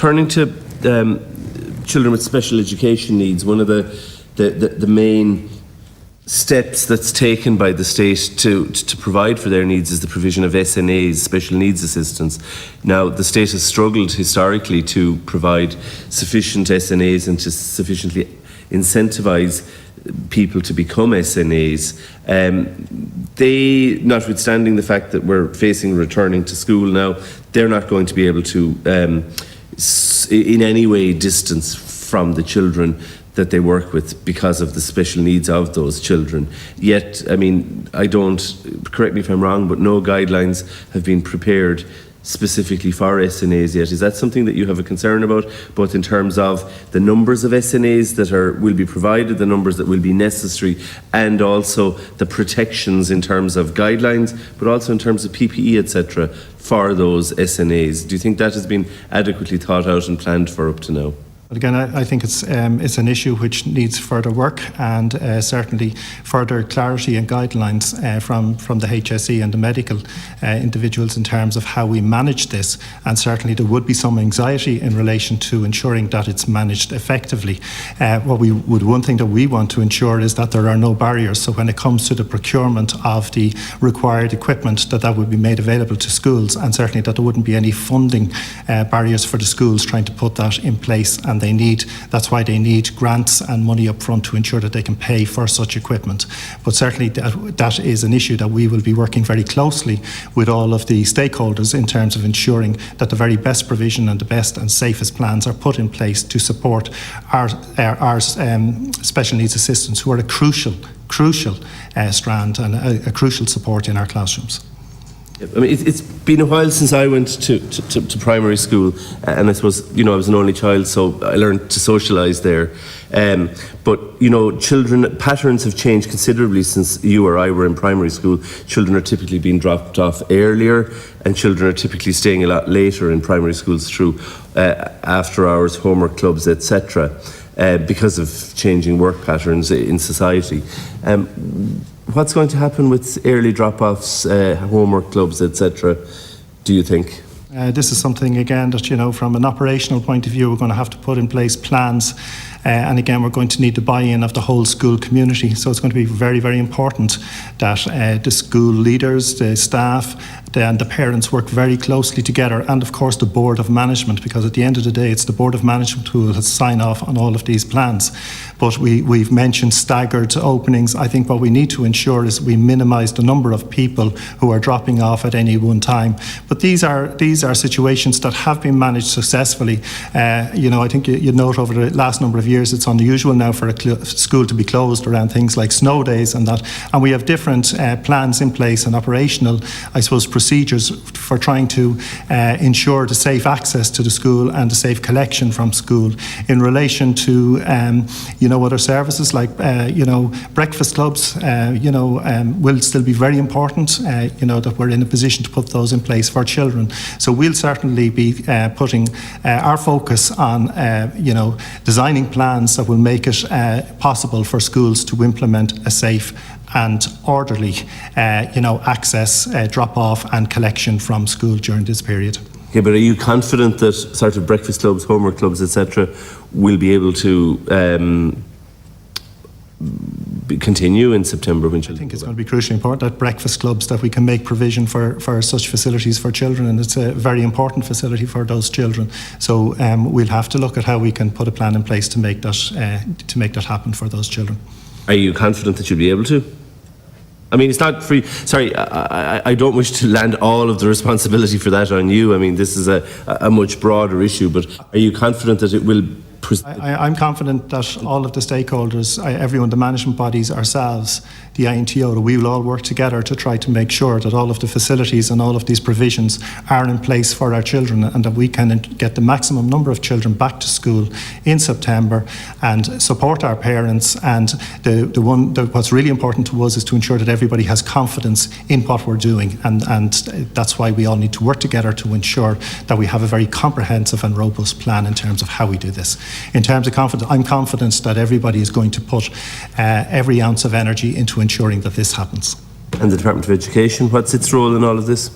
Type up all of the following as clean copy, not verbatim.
turning to children with special education needs, one of the main steps that's taken by the state to provide for their needs is the provision of SNAs, special needs assistance. Now, the state has struggled historically to provide sufficient SNAs and to sufficiently incentivise people to become SNAs. They, notwithstanding the fact that we're facing returning to school now, they're not going to be able to in any way distance from the children that they work with because of the special needs of those children. Yet, I mean, correct me if I'm wrong, but no guidelines have been prepared specifically for SNAs yet. Is that something that you have a concern about, both in terms of the numbers of SNAs that will be provided, the numbers that will be necessary, and also the protections in terms of guidelines, but also in terms of PPE, etc., for those SNAs? Do you think that has been adequately thought out and planned for up to now? But again, I think it's an issue which needs further work and certainly further clarity and guidelines from the HSE and the medical individuals in terms of how we manage this. And certainly there would be some anxiety in relation to ensuring that it's managed effectively. One thing that we want to ensure is that there are no barriers. So when it comes to the procurement of the required equipment, that would be made available to schools, and certainly that there wouldn't be any funding barriers for the schools trying to put that in place. And that's why they need grants and money up front to ensure that they can pay for such equipment. But certainly that is an issue that we will be working very closely with all of the stakeholders in terms of ensuring that the very best provision and the best and safest plans are put in place to support our special needs assistants, who are a crucial strand and a crucial support in our classrooms. I mean, it's been a while since I went to primary school, and I suppose, I was an only child, so I learned to socialise there. But, children, patterns have changed considerably since you or I were in primary school. Children are typically being dropped off earlier, and children are typically staying a lot later in primary schools through after hours, homework clubs, etc., because of changing work patterns in society. What's going to happen with early drop-offs, homework clubs, etc., do you think? This is something, again, that, from an operational point of view, we're going to have to put in place plans. And again, we're going to need the buy-in of the whole school community. So it's going to be very, very important that the school leaders, the staff, and the parents work very closely together, and of course the Board of Management, because at the end of the day it's the Board of Management who will sign off on all of these plans. But we've mentioned staggered openings. I think what we need to ensure is we minimise the number of people who are dropping off at any one time. But these are situations that have been managed successfully. I think you note over the last number of years it's unusual now for a school to be closed around things like snow days and that. And we have different plans in place and operational, I suppose, procedures for trying to ensure the safe access to the school and the safe collection from school. In relation to other services like breakfast clubs will still be very important, that we're in a position to put those in place for children. So we'll certainly be putting our focus on designing plans that will make it possible for schools to implement a safe and orderly, access, drop-off and collection from school during this period. Okay, but are you confident that sort of breakfast clubs, homework clubs, etc., will be able to continue in September when children? I think it's going to be crucially important that breakfast clubs, that we can make provision for such facilities for children, and it's a very important facility for those children. So we'll have to look at how we can put a plan in place to make that happen for those children. Are you confident that you'll be able to? I mean, it's not free. Sorry, I don't wish to land all of the responsibility for that on you. I mean, this is a much broader issue, but are you confident that it will? I'm confident that all of the stakeholders, everyone, the management bodies, ourselves, the INTO, that we will all work together to try to make sure that all of the facilities and all of these provisions are in place for our children, and that we can get the maximum number of children back to school in September and support our parents. And what's really important to us is to ensure that everybody has confidence in what we're doing, and that's why we all need to work together to ensure that we have a very comprehensive and robust plan in terms of how we do this. In terms of confidence, I'm confident that everybody is going to put every ounce of energy into ensuring that this happens. And the Department of Education, what's its role in all of this?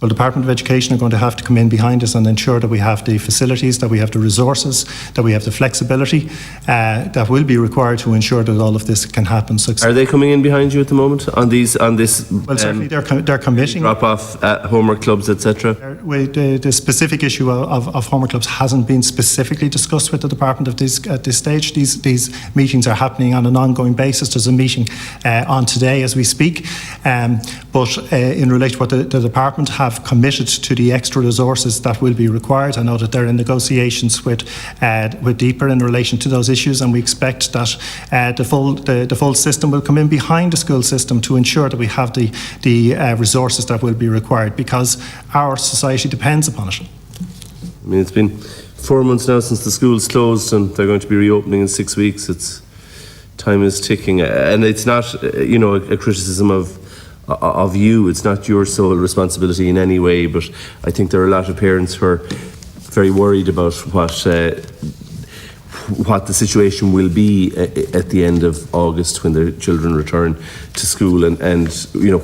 Well, the Department of Education are going to have to come in behind us and ensure that we have the facilities, that we have the resources, that we have the flexibility that will be required to ensure that all of this can happen successfully. Are they coming in behind you at the moment on this? Well, certainly they're committing. Drop off homework clubs, etc. The specific issue of homework clubs hasn't been specifically discussed with the department at this stage. These meetings are happening on an ongoing basis. There's a meeting on today as we speak. But in relation to what the department have committed to the extra resources that will be required, I know that they're in negotiations with DEPA in relation to those issues, and we expect that the full system will come in behind the school system to ensure that we have the resources that will be required, because our society depends upon it. I mean, it's been 4 months now since the schools closed, and they're going to be reopening in 6 weeks. Time is ticking, and it's not, a criticism of you. It's not your sole responsibility in any way, but I think there are a lot of parents who are very worried about what the situation will be at the end of August when their children return to school, and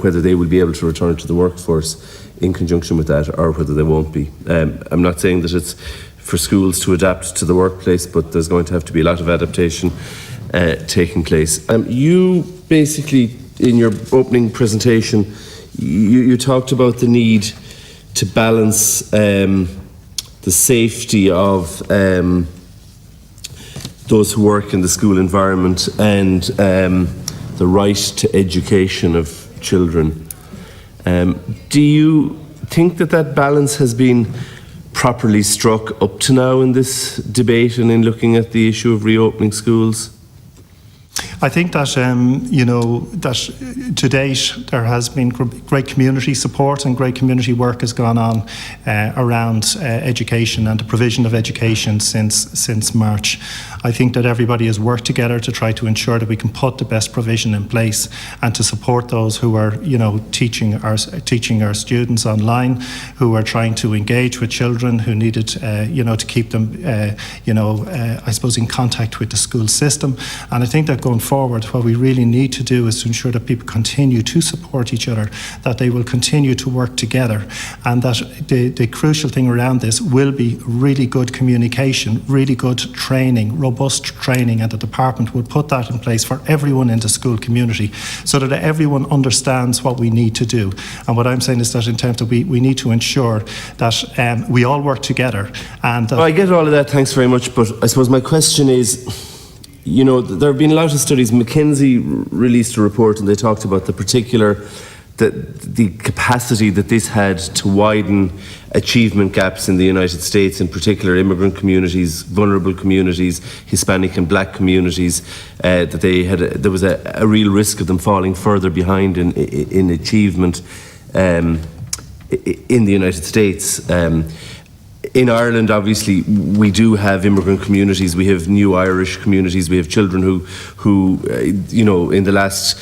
whether they will be able to return to the workforce in conjunction with that, or whether they won't be. I'm not saying that it's for schools to adapt to the workplace, but there's going to have to be a lot of adaptation taking place. You basically, in your opening presentation, you talked about the need to balance the safety of those who work in the school environment and the right to education of children. Do you think that balance has been properly struck up to now in this debate and in looking at the issue of reopening schools? I think that, that to date there has been great community support and great community work has gone on around education and the provision of education since March. I think that everybody has worked together to try to ensure that we can put the best provision in place and to support those who are, teaching our students online, who are trying to engage with children who needed, to keep them, I suppose, in contact with the school system. And I think that going forward, what we really need to do is to ensure that people continue to support each other, that they will continue to work together, and that the crucial thing around this will be really good communication, really good training, robust training, and the department will put that in place for everyone in the school community so that everyone understands what we need to do. And what I'm saying is that in terms of we need to ensure that we all work together. And I get all of that, thanks very much, but I suppose my question is, there have been a lot of studies. McKinsey released a report and they talked about the capacity that this had to widen achievement gaps in the United States, in particular immigrant communities, vulnerable communities, Hispanic and Black communities, that there was a real risk of them falling further behind in achievement in the United States. In Ireland, obviously, we do have immigrant communities. We have new Irish communities. We have children who in the last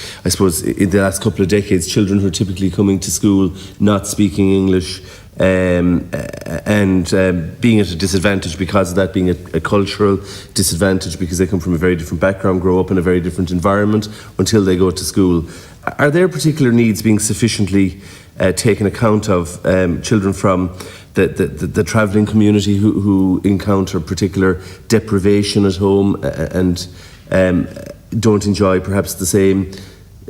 couple of decades, children who are typically coming to school not speaking English and being at a disadvantage because of that, being a cultural disadvantage because they come from a very different background, grow up in a very different environment until they go to school. Are their particular needs being sufficiently taken account of? Children from the travelling community who encounter particular deprivation at home and don't enjoy perhaps the same,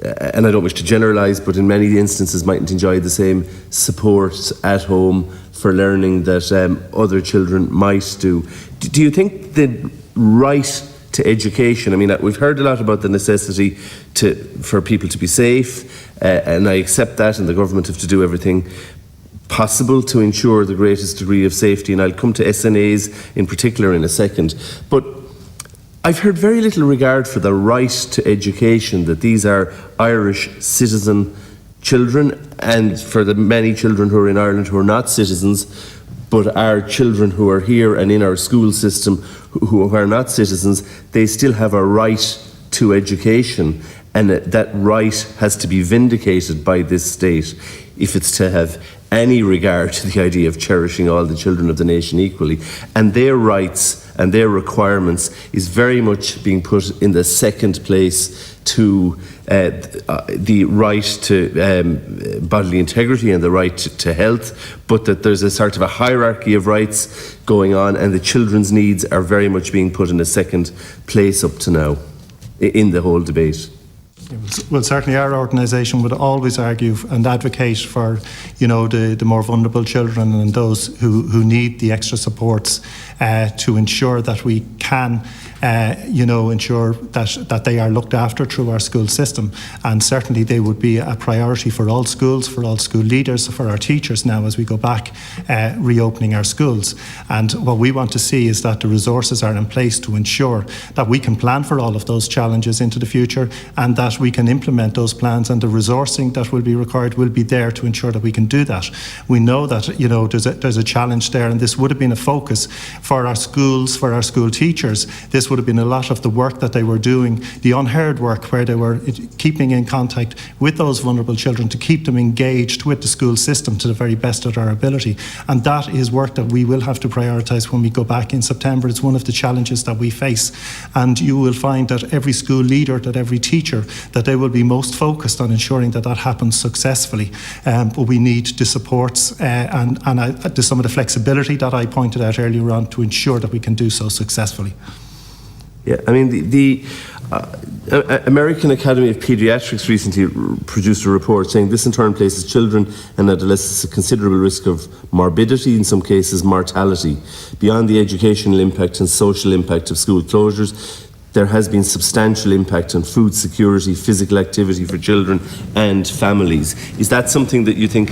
and I don't wish to generalise, but in many instances mightn't enjoy the same support at home for learning that other children might do. Do you think the right to education, I mean, we've heard a lot about the necessity for people to be safe, and I accept that, and the government have to do everything possible to ensure the greatest degree of safety, and I'll come to SNAs in particular in a second. But I've heard very little regard for the right to education, that these are Irish citizen children, and for the many children who are in Ireland who are not citizens, but are children who are here and in our school system who are not citizens, they still have a right to education, and that right has to be vindicated by this state if it's to have any regard to the idea of cherishing all the children of the nation equally. And their rights and their requirements is very much being put in the second place to the right to bodily integrity and the right to health, but that there's a sort of a hierarchy of rights going on, and the children's needs are very much being put in a second place up to now in the whole debate. Well, certainly our organisation would always argue and advocate for, the more vulnerable children and those who need the extra supports to ensure that we can, ensure that they are looked after through our school system. And certainly they would be a priority for all schools, for all school leaders, for our teachers now as we go back reopening our schools. And what we want to see is that the resources are in place to ensure that we can plan for all of those challenges into the future, and that we can implement those plans, and the resourcing that will be required will be there to ensure that we can do that. We know that there's a challenge there, and this would have been a focus for our schools, for our school teachers. This would have been a lot of the work that they were doing, the unheard work where they were keeping in contact with those vulnerable children to keep them engaged with the school system to the very best of our ability. And that is work that we will have to prioritise when we go back in September. It's one of the challenges that we face, and you will find that every school leader, that every teacher, that they will be most focused on ensuring that happens successfully. But we need the supports and some of the flexibility that I pointed out earlier on to ensure that we can do so successfully. Yeah, I mean, the American Academy of Pediatrics recently produced a report saying this in turn places children and adolescents at considerable risk of morbidity, in some cases mortality. Beyond the educational impact and social impact of school closures, there has been substantial impact on food security, physical activity for children and families. Is that something that you think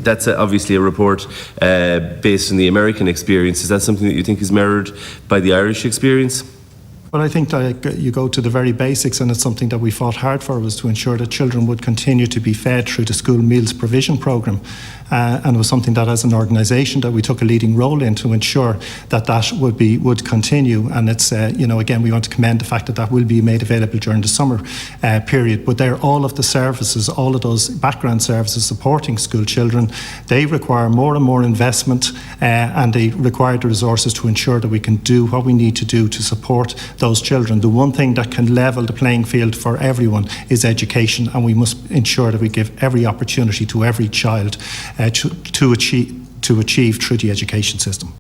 that's obviously a report based on the American experience, is that something that you think is mirrored by the Irish experience? Well, I think that you go to the very basics, and it's something that we fought hard for, was to ensure that children would continue to be fed through the school meals provision programme. And it was something that as an organisation that we took a leading role in to ensure that would continue. And it's, again, we want to commend the fact that will be made available during the summer period. But they're all of the services, all of those background services supporting school children, they require more and more investment, and they require the resources to ensure that we can do what we need to do to support those children. The one thing that can level the playing field for everyone is education, and we must ensure that we give every opportunity to every child to achieve through the education system.